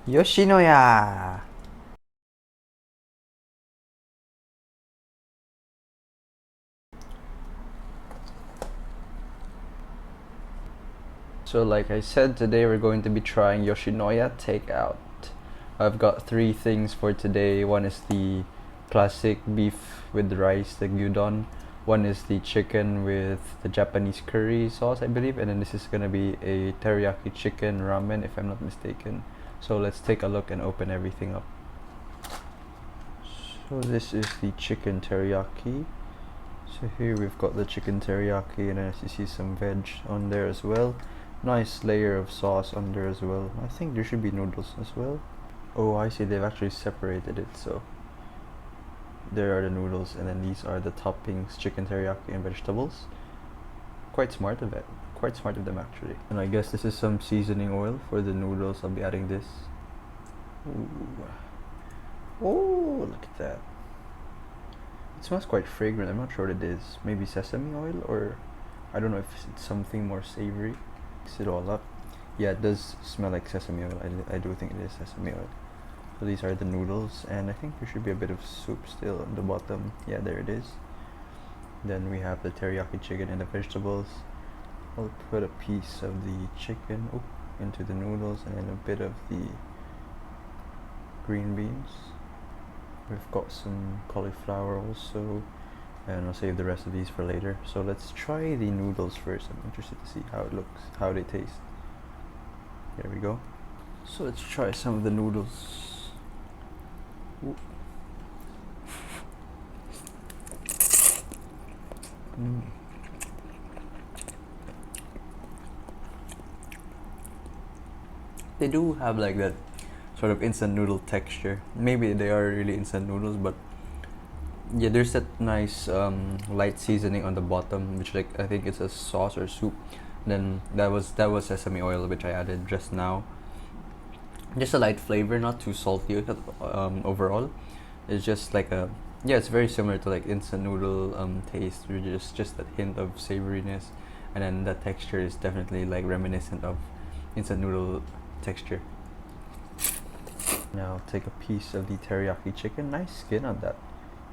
YOSHINOYA! So like I said, today we're going to be trying Yoshinoya takeout. I've got three things for today. One is the classic beef with rice, the Cudon. One is the chicken with the Japanese curry sauce, I believe. And then this is gonna be a teriyaki chicken ramen, if I'm not mistaken. So let's take a look and open everything up. So this is the chicken teriyaki. So here we've got the chicken teriyaki, and as you see, some veg on there as well. Nice layer of sauce on there as well. I think there should be noodles as well. Oh, I see, they've actually separated it. So there are the noodles, and then these are the toppings, chicken teriyaki and vegetables. Quite smart of it. Quite smart of them actually. And I guess this is some seasoning oil for the noodles. I'll be adding this. Ooh. Oh, look at that. It smells quite fragrant. I'm not sure what it is. Maybe sesame oil, or I don't know if it's something more savory. Mix it all up. Yeah, it does smell like sesame oil. I do think it is sesame oil. So these are the noodles, and I think there should be a bit of soup still on the bottom. Yeah, there it is. Then we have the teriyaki chicken and the vegetables. I'll put a piece of the chicken into the noodles, and then a bit of the green beans. We've got some cauliflower also, and I'll save the rest of these for later. So let's try the noodles first. I'm interested to see how it looks, how they taste. There we go. So let's try some of the noodles. They do have like that sort of instant noodle texture. Maybe they are really instant noodles, but yeah, there's that nice light seasoning on the bottom, which like I think it's a sauce or soup. Then that was sesame oil, which I added just now. Just a light flavor, not too salty overall. It's just like a, yeah, it's very similar to like instant noodle taste. Just that hint of savoriness, and then the texture is definitely like reminiscent of instant noodle texture. Now take a piece of the teriyaki chicken. Nice skin on that.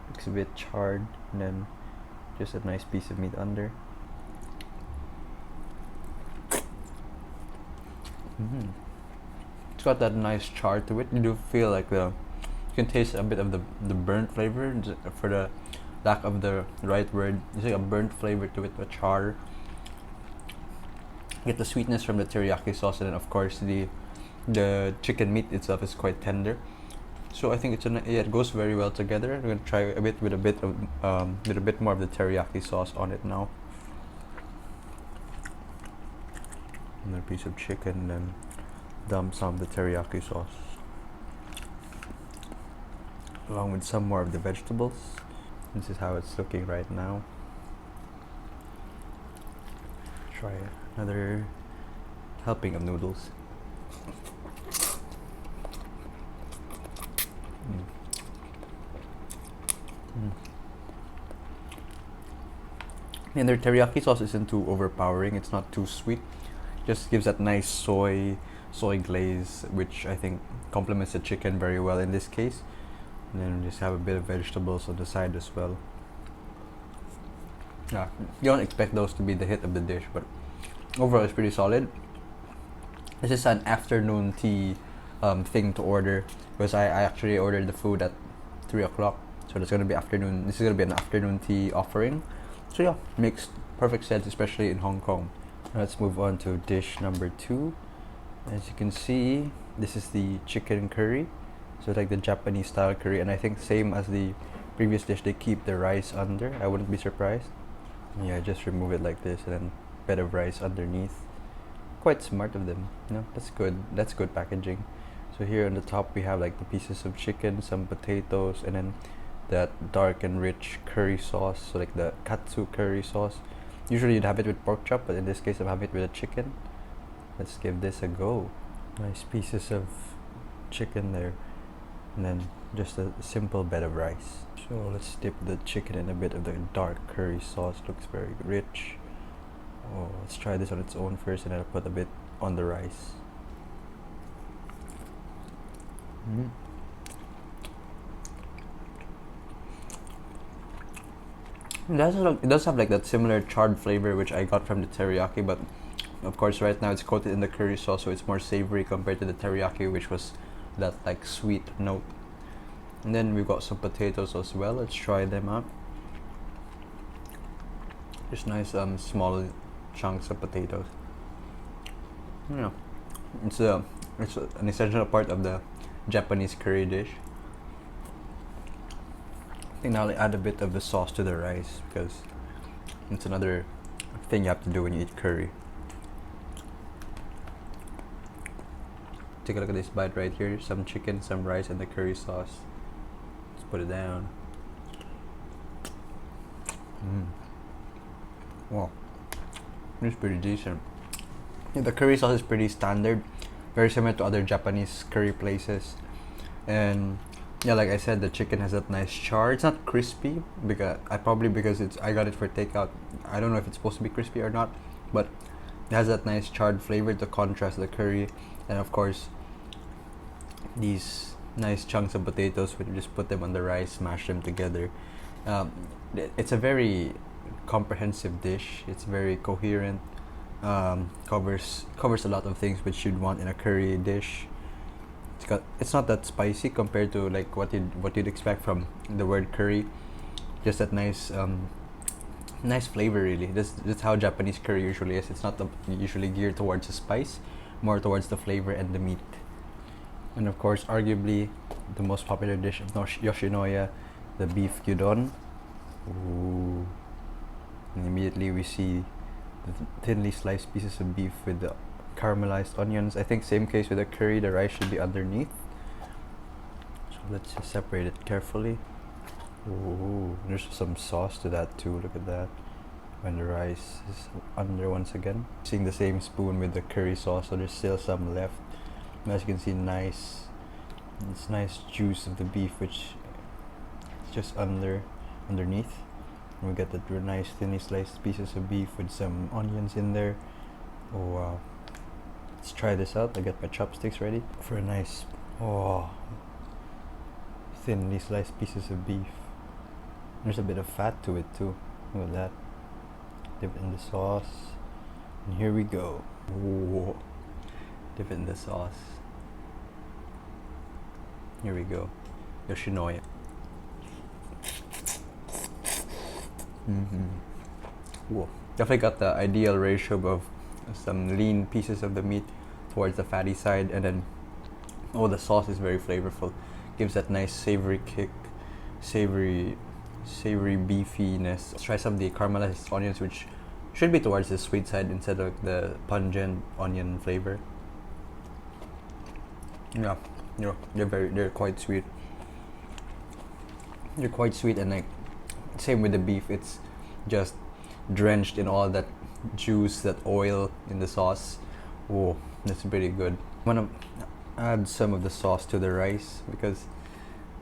Looks a bit charred, and then just a nice piece of meat under. It's got that nice char to it. You do feel like you can taste a bit of the burnt flavor, for the lack of the right word. There's like a burnt flavor to it, a char. Get the sweetness from the teriyaki sauce, and then of course the chicken meat itself is quite tender. So I think it goes very well together. I'm gonna try a bit with a bit more of the teriyaki sauce on it now. Another piece of chicken, then dump some of the teriyaki sauce, along with some more of the vegetables. This is how it's looking right now. Try another helping of noodles. And their teriyaki sauce isn't too overpowering. It's not too sweet. Just gives that nice soy glaze, which I think complements the chicken very well in this case. And then just have a bit of vegetables on the side as well. Yeah, you don't expect those to be the hit of the dish, but overall it's pretty solid. This is an afternoon tea thing to order, because I actually ordered the food at 3 o'clock. So that's gonna be afternoon. This is gonna be an afternoon tea offering. So yeah, makes perfect sense, especially in Hong Kong. Let's move on to dish number 2. As you can see, this is the chicken curry. So like the Japanese style curry, and I think same as the previous dish, they keep the rice under. I wouldn't be surprised. Yeah, just remove it like this, and then bed of rice underneath. Quite smart of them. No, that's good. That's good packaging. So here on the top we have like the pieces of chicken, some potatoes, and then that dark and rich curry sauce, so like the katsu curry sauce. Usually you'd have it with pork chop, but in this case I'm having it with a chicken. Let's give this a go. Nice pieces of chicken there, and then just a simple bed of rice. So let's dip the chicken in a bit of the dark curry sauce. Looks very rich. Oh, let's try this on its own first, and then I'll put a bit on the rice. Mm. It does have like that similar charred flavor which I got from the teriyaki, but of course right now it's coated in the curry sauce, so it's more savory compared to the teriyaki, which was that like sweet note. And then we've got some potatoes as well. Let's try them out. Just nice small chunks of potatoes. Yeah, it's an essential part of the Japanese curry dish. I think now I'll add a bit of the sauce to the rice because it's another thing you have to do when you eat curry. Take a look at this bite right here. Some chicken, some rice, and the curry sauce. Let's put it down. Wow, it's pretty decent. Yeah, the curry sauce is pretty standard, very similar to other Japanese curry places. And yeah, like I said, the chicken has that nice char. It's not crispy because I got it for takeout. I don't know if it's supposed to be crispy or not, but it has that nice charred flavor to contrast the curry. And of course, these nice chunks of potatoes when you just put them on the rice, smash them together. It's a very comprehensive dish. It's very coherent. Covers a lot of things which you'd want in a curry dish. It's not that spicy compared to like what you'd expect from the word curry. Just that nice flavor really. That's how Japanese curry usually is. It's not usually geared towards the spice, more towards the flavor and the meat. And of course, arguably the most popular dish of Yoshinoya, the beef Cudon. Ooh. And immediately we see the thinly sliced pieces of beef with the caramelized onions. I think same case with the curry, the rice should be underneath. So let's just separate it carefully. Ooh, there's some sauce to that too, look at that. When the rice is under once again. Seeing the same spoon with the curry sauce, so there's still some left. As you can see, this nice juice of the beef which is just underneath. And we get the nice thinly sliced pieces of beef with some onions in there. Oh wow. Let's try this out. I get my chopsticks ready for a nice thinly sliced pieces of beef. There's a bit of fat to it too. Look at that. Dip it in the sauce. And here we go. Whoa. Dip it in the sauce. Here we go. Yoshinoya. Whoa. Definitely got the ideal ratio of some lean pieces of the meat towards the fatty side, and then the sauce is very flavorful. Gives that nice savory kick, savory beefiness. Let's try some of the caramelized onions, which should be towards the sweet side instead of the pungent onion flavor. Yeah, they're quite sweet. They're quite sweet, and like same with the beef, it's just drenched in all that juice, that oil in the sauce. Whoa, that's pretty good. I'm gonna add some of the sauce to the rice because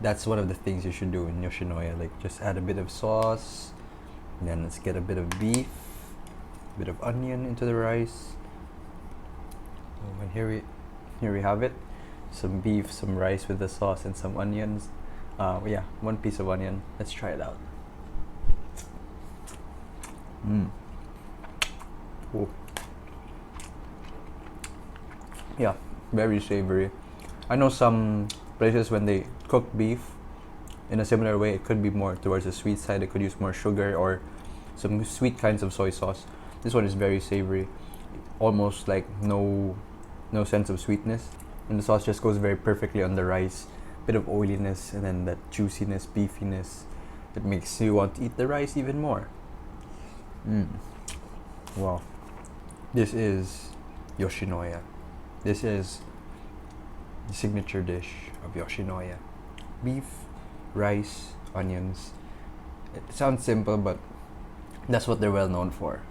that's one of the things you should do in Yoshinoya. Like just add a bit of sauce, and then let's get a bit of beef, a bit of onion into the rice. Oh, and here we have it. Some beef, some rice with the sauce, and some onions. Yeah, one piece of onion. Let's try it out. Ooh. Yeah, very savory. I know some places when they cook beef in a similar way, it could be more towards the sweet side. It could use more sugar or some sweet kinds of soy sauce. This one is very savory, almost like no sense of sweetness, and the sauce just goes very perfectly on the rice. Bit of oiliness and then that juiciness, beefiness that makes you want to eat the rice even more. Wow, this is Yoshinoya. This is the signature dish of Yoshinoya. Beef, rice, onions. It sounds simple, but that's what they're well known for.